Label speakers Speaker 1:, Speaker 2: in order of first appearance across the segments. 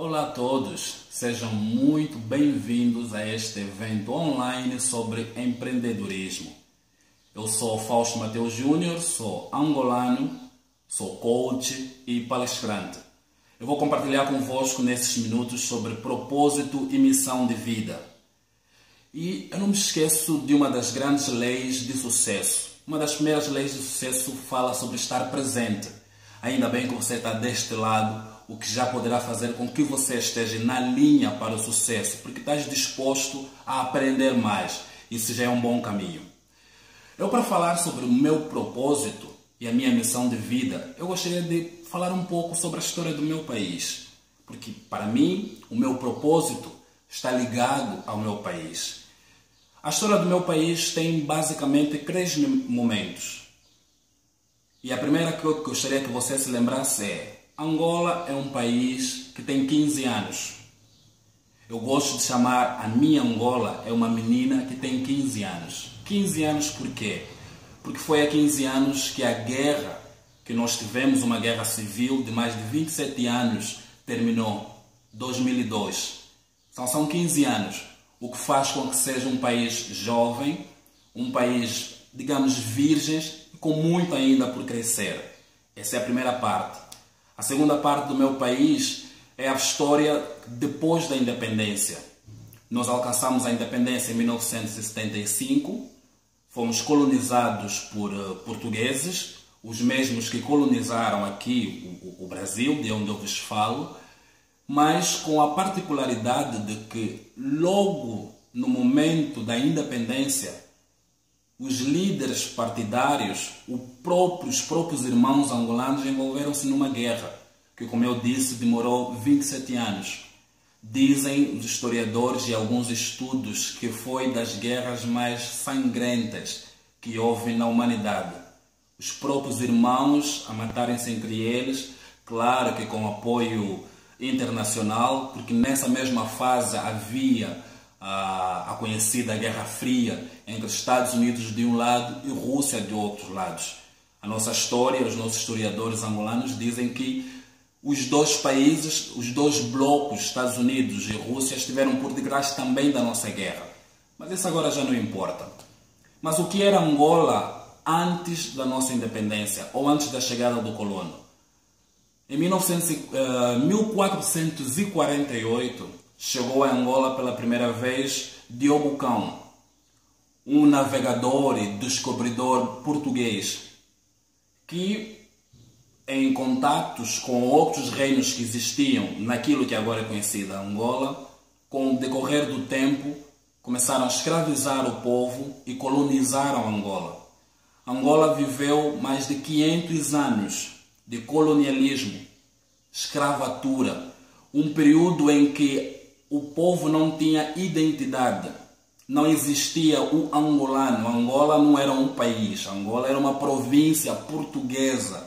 Speaker 1: Olá a todos, sejam muito bem-vindos a este evento online sobre empreendedorismo. Eu sou Fausto Mateus Júnior, sou angolano, sou coach e palestrante. Eu vou compartilhar convosco nesses minutos sobre propósito e missão de vida. E eu não me esqueço de uma das grandes leis de sucesso. Uma das primeiras leis de sucesso fala sobre estar presente. Ainda bem que você está deste lado, o que já poderá fazer com que você esteja na linha para o sucesso, porque estás disposto a aprender mais. Isso já é um bom caminho. Para falar sobre o meu propósito e a minha missão de vida, eu gostaria de falar um pouco sobre a história do meu país. Porque, para mim, o meu propósito está ligado ao meu país. A história do meu país tem basicamente 3 momentos. E a primeira que eu gostaria que você se lembrasse é: Angola é um país que tem 15 anos. Eu gosto de chamar a minha Angola é uma menina que tem 15 anos. 15 anos por quê? Porque foi há 15 anos que a guerra que nós tivemos, uma guerra civil de mais de 27 anos, terminou. 2002. São 15 anos. O que faz com que seja um país jovem, um país, digamos, virgem, com muito ainda por crescer. Essa é a primeira parte. A segunda parte do meu país é a história depois da independência. Nós alcançamos a independência em 1975, fomos colonizados por portugueses, os mesmos que colonizaram aqui o Brasil, de onde eu vos falo, mas com a particularidade de que logo no momento da independência, os líderes partidários, os próprios irmãos angolanos envolveram-se numa guerra, que, como eu disse, demorou 27 anos. Dizem os historiadores e alguns estudos que foi das guerras mais sangrentas que houve na humanidade. Os próprios irmãos a matarem-se entre eles, claro que com apoio internacional, porque nessa mesma fase havia a conhecida Guerra Fria entre Estados Unidos de um lado e Rússia de outro lado. A nossa história, os nossos historiadores angolanos dizem que os dois países, os dois blocos, Estados Unidos e Rússia, estiveram por detrás também da nossa guerra. Mas isso agora já não importa. Mas o que era Angola antes da nossa independência ou antes da chegada do colono? Em 1448, chegou a Angola pela primeira vez Diogo Cão, um navegador e descobridor português, que em contatos com outros reinos que existiam naquilo que agora é conhecida Angola, com o decorrer do tempo, começaram a escravizar o povo e colonizaram Angola. Angola viveu mais de 500 anos de colonialismo, escravatura, um período em que o povo não tinha identidade, não existia o angolano. Angola não era um país, Angola era uma província portuguesa.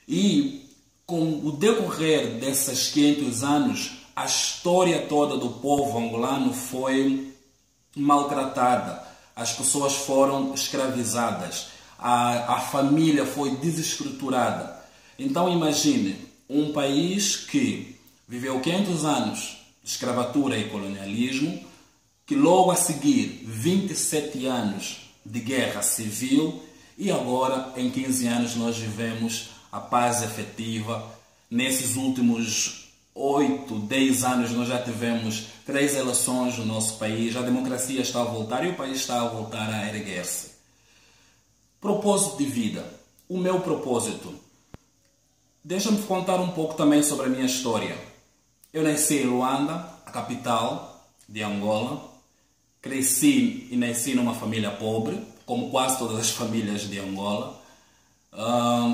Speaker 1: E com o decorrer desses 500 anos, a história toda do povo angolano foi maltratada, as pessoas foram escravizadas, a família foi desestruturada. Então imagine, um país que viveu 500 anos de escravatura e colonialismo, que logo a seguir 27 anos de guerra civil, e agora em 15 anos nós vivemos a paz efetiva. Nesses últimos 8, 10 anos nós já tivemos 3 eleições no nosso país, a democracia está a voltar e o país está a voltar a erguer-se. Propósito de vida. O meu propósito. Deixa-me contar um pouco também sobre a minha história. Eu nasci em Luanda, a capital de Angola. Cresci e nasci numa família pobre, como quase todas as famílias de Angola.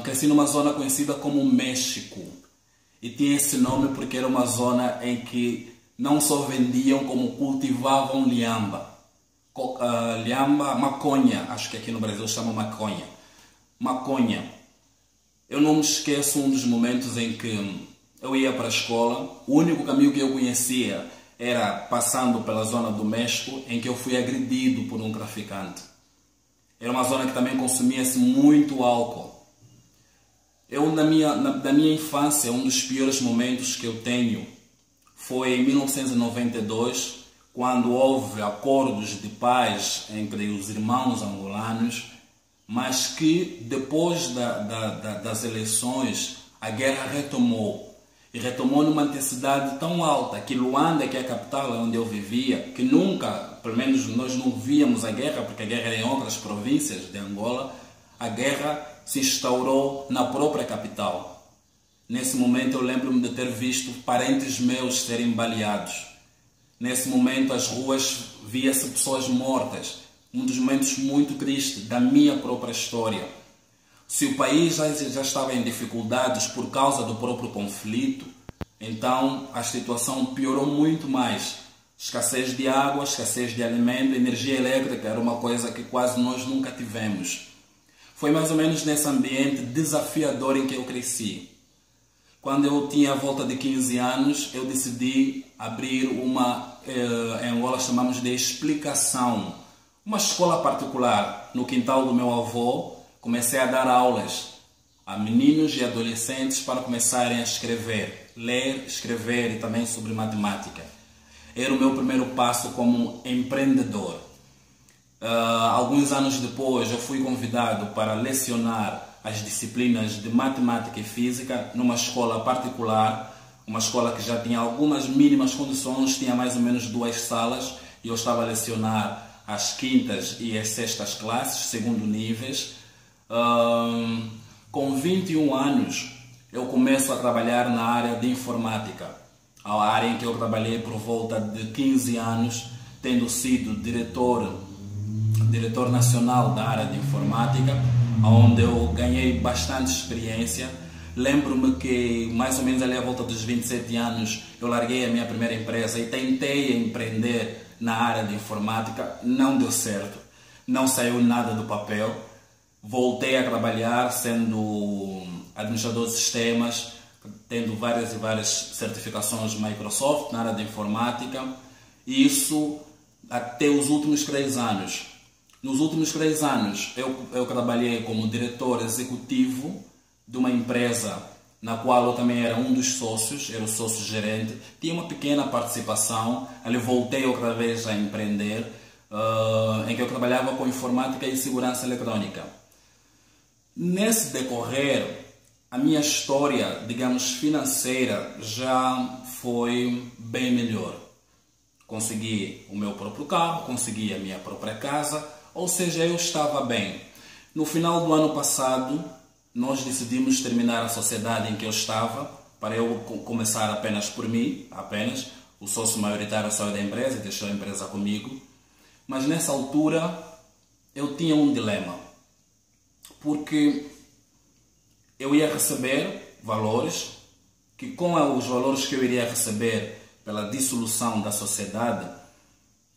Speaker 1: Cresci numa zona conhecida como México. E tinha esse nome porque era uma zona em que não só vendiam, como cultivavam liamba. Liamba, maconha, acho que aqui no Brasil chama maconha. Maconha. Eu não me esqueço um dos momentos em que eu ia para a escola. O único caminho que eu conhecia era passando pela zona do México, em que eu fui agredido por um traficante. Era uma zona que também consumia-se muito álcool. Da minha infância, um dos piores momentos que eu tenho foi em 1992, quando houve acordos de paz entre os irmãos angolanos, mas que depois das eleições a guerra retomou. E retomou numa intensidade tão alta que Luanda, que é a capital onde eu vivia, que nunca, pelo menos nós não víamos a guerra, porque a guerra era em outras províncias de Angola, a guerra se instaurou na própria capital. Nesse momento eu lembro-me de ter visto parentes meus serem baleados. Nesse momento as ruas via-se pessoas mortas. Um dos momentos muito tristes da minha própria história. Se o país já estava em dificuldades por causa do próprio conflito, então a situação piorou muito mais. Escassez de água, escassez de alimento, energia elétrica era uma coisa que quase nós nunca tivemos. Foi mais ou menos nesse ambiente desafiador em que eu cresci. Quando eu tinha a volta de 15 anos, eu decidi abrir em Angola chamamos de explicação, uma escola particular no quintal do meu avô. Comecei a dar aulas a meninos e adolescentes para começarem a escrever, ler, escrever e também sobre matemática. Era o meu primeiro passo como empreendedor. Alguns anos depois eu fui convidado para lecionar as disciplinas de matemática e física numa escola particular, uma escola que já tinha algumas mínimas condições, tinha mais ou menos 2 salas, e eu estava a lecionar as quintas e as sextas classes, segundo níveis. Com 21 anos eu começo a trabalhar na área de informática, a área em que eu trabalhei por volta de 15 anos, tendo sido diretor nacional da área de informática, onde eu ganhei bastante experiência. Lembro-me que mais ou menos ali à volta dos 27 anos eu larguei a minha primeira empresa e tentei empreender na área de informática. Não deu certo, não saiu nada do papel. Voltei a trabalhar sendo administrador de sistemas, tendo várias e várias certificações Microsoft na área de informática. Isso até os últimos 3 anos. Nos últimos 3 anos eu trabalhei como diretor executivo de uma empresa na qual eu também era um dos sócios, era o sócio gerente. Tinha uma pequena participação, ali voltei outra vez a empreender, em que eu trabalhava com informática e segurança eletrônica. Nesse decorrer, a minha história, digamos, financeira já foi bem melhor. Consegui o meu próprio carro, consegui a minha própria casa, ou seja, eu estava bem. No final do ano passado, nós decidimos terminar a sociedade em que eu estava, para eu começar apenas por mim, apenas. O sócio maioritário saiu da empresa e deixou a empresa comigo. Mas nessa altura, eu tinha um dilema. Porque eu ia receber valores, que com os valores que eu iria receber pela dissolução da sociedade,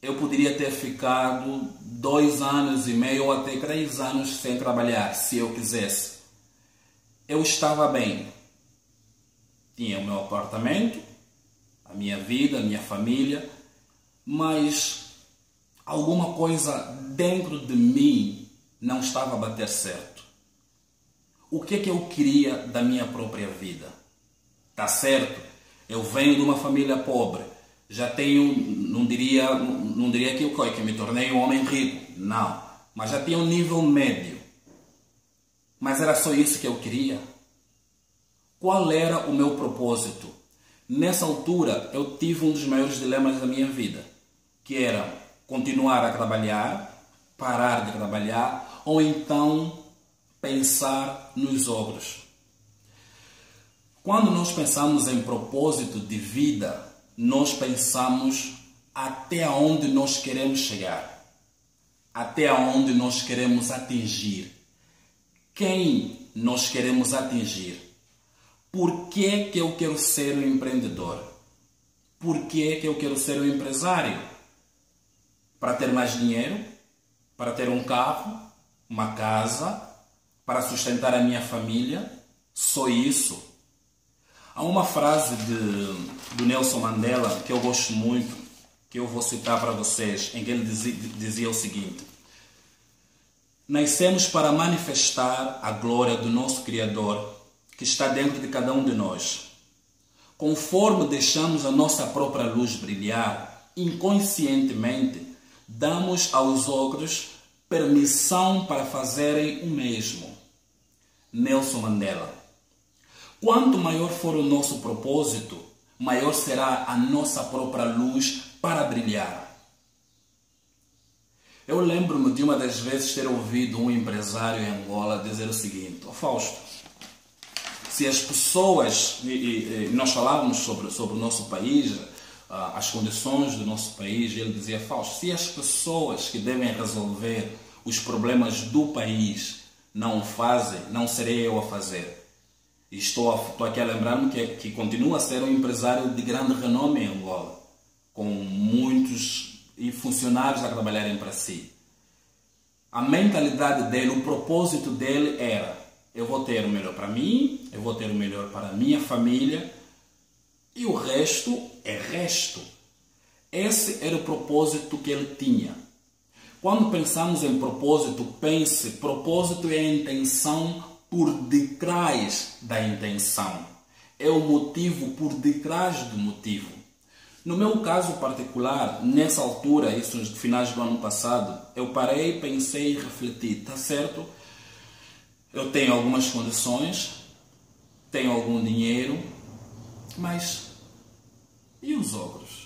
Speaker 1: eu poderia ter ficado 2 anos e meio ou até 3 anos sem trabalhar, se eu quisesse. Eu estava bem. Tinha o meu apartamento, a minha vida, a minha família, mas alguma coisa dentro de mim não estava a bater certo. O que é que eu queria da minha própria vida? Tá certo, eu venho de uma família pobre, já tenho, não diria que me tornei um homem rico, não, mas já tinha um nível médio. Mas era só isso que eu queria? Qual era o meu propósito? Nessa altura eu tive um dos maiores dilemas da minha vida, que era continuar a trabalhar, parar de trabalhar, ou então pensar nos ogros. Quando nós pensamos em propósito de vida, nós pensamos até onde nós queremos chegar, até onde nós queremos atingir, quem nós queremos atingir. Por que que eu quero ser um empreendedor? Por que que eu quero ser um empresário? Para ter mais dinheiro? Para ter um carro? Uma casa? Para sustentar a minha família? Só isso? Há uma frase do Nelson Mandela que eu gosto muito, que eu vou citar para vocês, em que ele dizia o seguinte: nascemos para manifestar a glória do nosso Criador, que está dentro de cada um de nós. Conforme deixamos a nossa própria luz brilhar, inconscientemente damos aos outros permissão para fazerem o mesmo. Nelson Mandela. Quanto maior for o nosso propósito, maior será a nossa própria luz para brilhar. Eu lembro-me de uma das vezes ter ouvido um empresário em Angola dizer o seguinte: Fausto, se as pessoas, nós falávamos sobre o nosso país, as condições do nosso país, e ele dizia: Fausto, se as pessoas que devem resolver os problemas do país não o fazem, não serei eu a fazer. E estou aqui a lembrar-me que continua a ser um empresário de grande renome em Angola, com muitos funcionários a trabalharem para si. A mentalidade dele, o propósito dele era: eu vou ter o melhor para mim, eu vou ter o melhor para a minha família, e o resto é resto. Esse era o propósito que ele tinha. Quando pensamos em propósito, pense, propósito é a intenção por detrás da intenção. É o motivo por detrás do motivo. No meu caso particular, nessa altura, isso nos finais do ano passado, eu parei, pensei e refleti: tá certo, eu tenho algumas condições, tenho algum dinheiro, mas e os outros?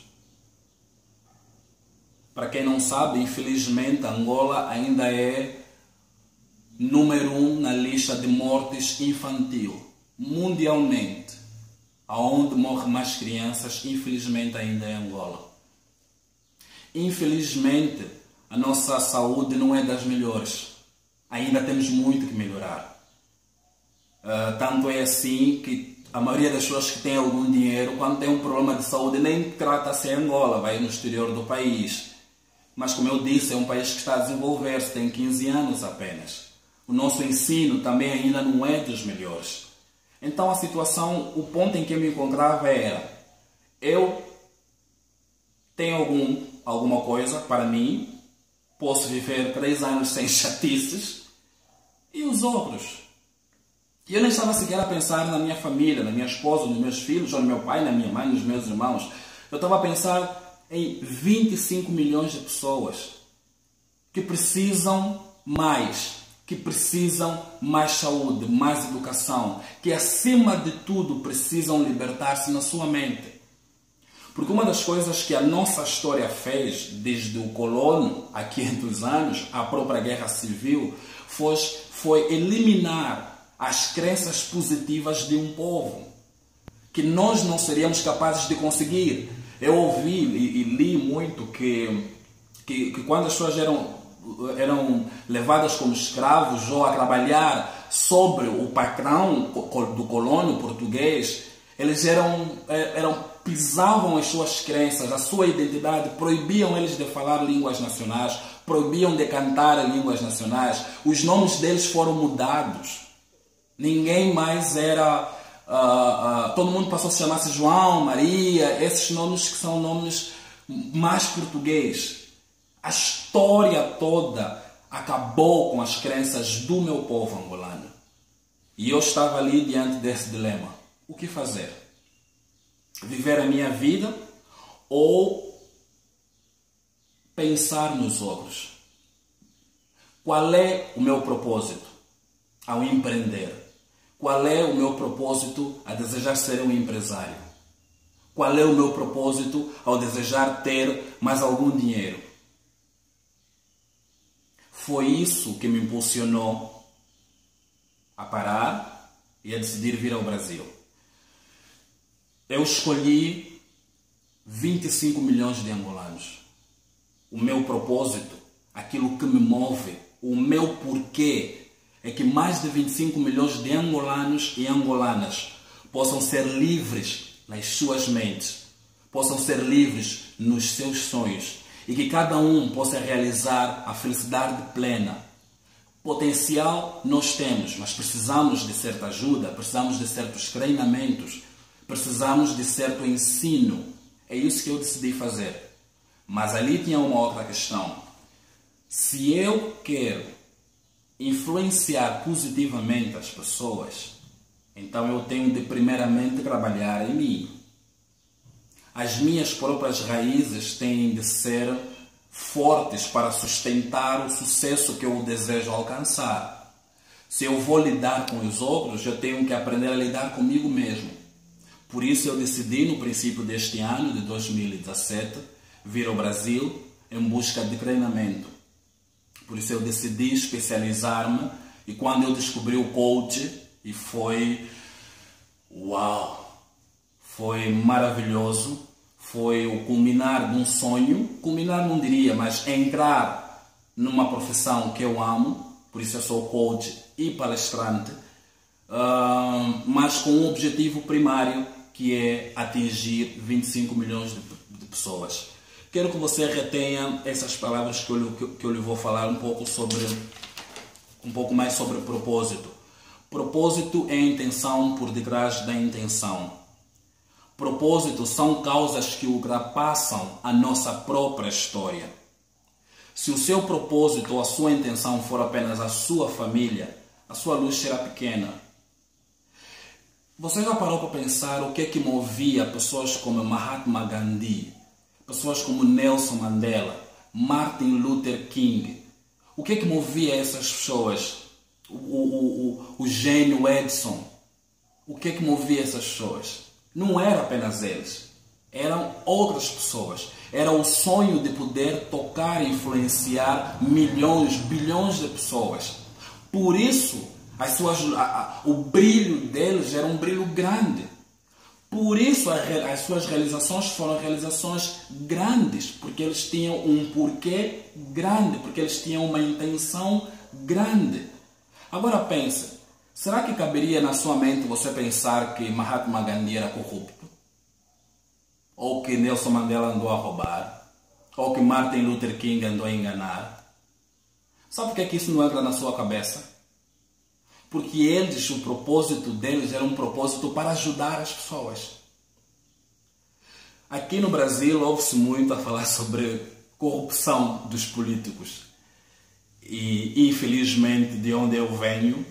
Speaker 1: Para quem não sabe, infelizmente, Angola ainda é número 1 na lista de mortes infantil, mundialmente. Aonde morrem mais crianças, infelizmente, ainda é Angola. Infelizmente, a nossa saúde não é das melhores. Ainda temos muito que melhorar. Tanto é assim que a maioria das pessoas que têm algum dinheiro, quando tem um problema de saúde, nem trata-se em Angola, vai no exterior do país. Mas, como eu disse, é um país que está a desenvolver-se, tem 15 anos apenas. O nosso ensino também ainda não é dos melhores. Então a situação, o ponto em que eu me encontrava era: eu tenho alguma coisa para mim, posso viver 3 anos sem chatices, e os outros? E eu nem estava sequer a pensar na minha família, na minha esposa, nos meus filhos, ou no meu pai, na minha mãe, nos meus irmãos. Eu estava a pensar em 25 milhões de pessoas que precisam mais saúde, mais educação, que acima de tudo precisam libertar-se na sua mente. Porque uma das coisas que a nossa história fez, desde o colono, há 500 anos, a própria guerra civil, foi eliminar as crenças positivas de um povo, que nós não seríamos capazes de conseguir. Eu ouvi e li muito que quando as pessoas eram levadas como escravos ou a trabalhar sobre o patrão do colônio português, eles pisavam as suas crenças, a sua identidade, proibiam eles de falar línguas nacionais, proibiam de cantar línguas nacionais, os nomes deles foram mudados. Ninguém mais era... todo mundo passou a se chamar-se João, Maria, esses nomes que são nomes mais portugueses. A história toda acabou com as crenças do meu povo angolano. E eu estava ali diante desse dilema. O que fazer? Viver a minha vida ou pensar nos outros? Qual é o meu propósito ao empreender? Qual é o meu propósito a desejar ser um empresário? Qual é o meu propósito ao desejar ter mais algum dinheiro? Foi isso que me impulsionou a parar e a decidir vir ao Brasil. Eu escolhi 25 milhões de angolanos. O meu propósito, aquilo que me move, o meu porquê, é que mais de 25 milhões de angolanos e angolanas possam ser livres nas suas mentes, possam ser livres nos seus sonhos e que cada um possa realizar a felicidade plena. Potencial nós temos, mas precisamos de certa ajuda, precisamos de certos treinamentos, precisamos de certo ensino. É isso que eu decidi fazer. Mas ali tinha uma outra questão. Se eu quero influenciar positivamente as pessoas, então eu tenho de primeiramente trabalhar em mim. As minhas próprias raízes têm de ser fortes para sustentar o sucesso que eu desejo alcançar. Se eu vou lidar com os outros, eu tenho que aprender a lidar comigo mesmo. Por isso eu decidi, no princípio deste ano, de 2017, vir ao Brasil em busca de treinamento. Por isso eu decidi especializar-me, e quando eu descobri o coach, e foi uau! Foi maravilhoso, foi o culminar de um sonho, culminar não diria, mas entrar numa profissão que eu amo, por isso eu sou coach e palestrante, mas com um objetivo primário, que é atingir 25 milhões de pessoas. Quero que você retenha essas palavras que eu lhe vou falar um pouco mais sobre propósito. Propósito é a intenção por detrás da intenção. Propósito são causas que ultrapassam a nossa própria história. Se o seu propósito ou a sua intenção for apenas a sua família, a sua luz será pequena. Você já parou para pensar o que é que movia pessoas como Mahatma Gandhi, pessoas como Nelson Mandela, Martin Luther King? O que é que movia essas pessoas? O gênio Edison. O que é que movia essas pessoas? Não era apenas eles, eram outras pessoas. Era o sonho de poder tocar e influenciar milhões, bilhões de pessoas. Por isso, o brilho deles era um brilho grande. Por isso as suas realizações foram realizações grandes, porque eles tinham um porquê grande, porque eles tinham uma intenção grande. Agora pense, será que caberia na sua mente você pensar que Mahatma Gandhi era corrupto? Ou que Nelson Mandela andou a roubar? Ou que Martin Luther King andou a enganar? Sabe por que isso não entra na sua cabeça? Porque eles, o propósito deles era um propósito para ajudar as pessoas. Aqui no Brasil ouve-se muito a falar sobre corrupção dos políticos. E infelizmente de onde eu venho,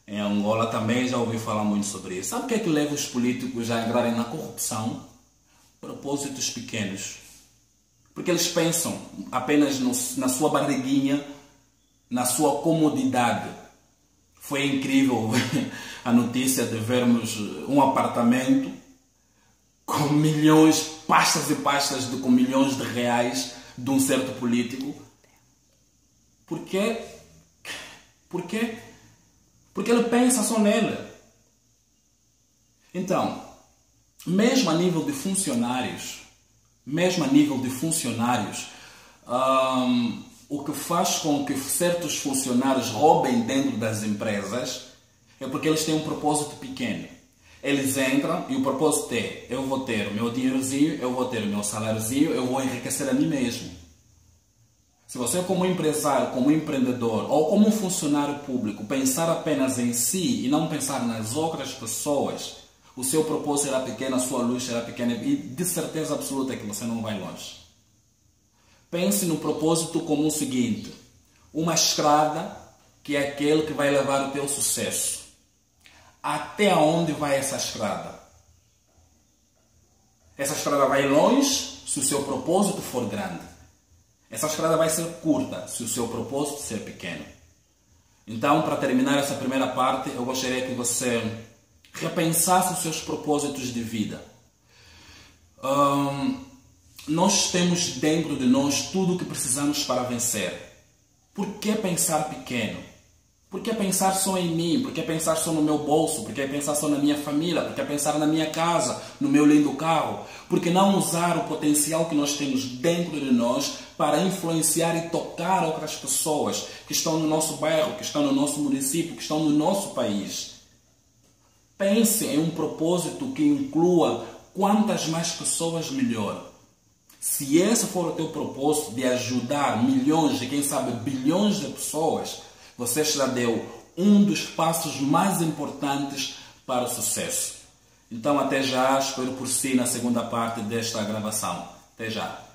Speaker 1: em Angola, também já ouvi falar muito sobre isso. Sabe o que é que leva os políticos a entrarem na corrupção? Propósitos pequenos. Porque eles pensam apenas na sua barriguinha, na sua comodidade. Foi incrível a notícia de vermos um apartamento com milhões, pastas e pastas com milhões de reais de um certo político. Por quê? Porque ele pensa só nele. Então, mesmo a nível de funcionários, o que faz com que certos funcionários roubem dentro das empresas é porque eles têm um propósito pequeno. Eles entram e o propósito é: eu vou ter o meu dinheirozinho, eu vou ter o meu saláriozinho, eu vou enriquecer a mim mesmo. Se você, como empresário, como empreendedor ou como um funcionário público, pensar apenas em si e não pensar nas outras pessoas, o seu propósito será pequeno, a sua luz será pequena e de certeza absoluta que você não vai longe. Pense no propósito como o seguinte: uma estrada que é aquele que vai levar o teu sucesso. Até onde vai essa estrada? Essa estrada vai longe se o seu propósito for grande. Essa estrada vai ser curta se o seu propósito ser pequeno. Então, para terminar essa primeira parte, eu gostaria que você repensasse os seus propósitos de vida. Nós temos dentro de nós tudo o que precisamos para vencer. Por que pensar pequeno? Por que pensar só em mim? Por que pensar só no meu bolso? Por que pensar só na minha família? Por que pensar na minha casa, no meu lindo carro? Por que não usar o potencial que nós temos dentro de nós para influenciar e tocar outras pessoas que estão no nosso bairro, que estão no nosso município, que estão no nosso país? Pense em um propósito que inclua quantas mais pessoas melhor. Se esse for o teu propósito de ajudar milhões e quem sabe bilhões de pessoas, você já deu um dos passos mais importantes para o sucesso. Então até já, espero por si na segunda parte desta gravação. Até já.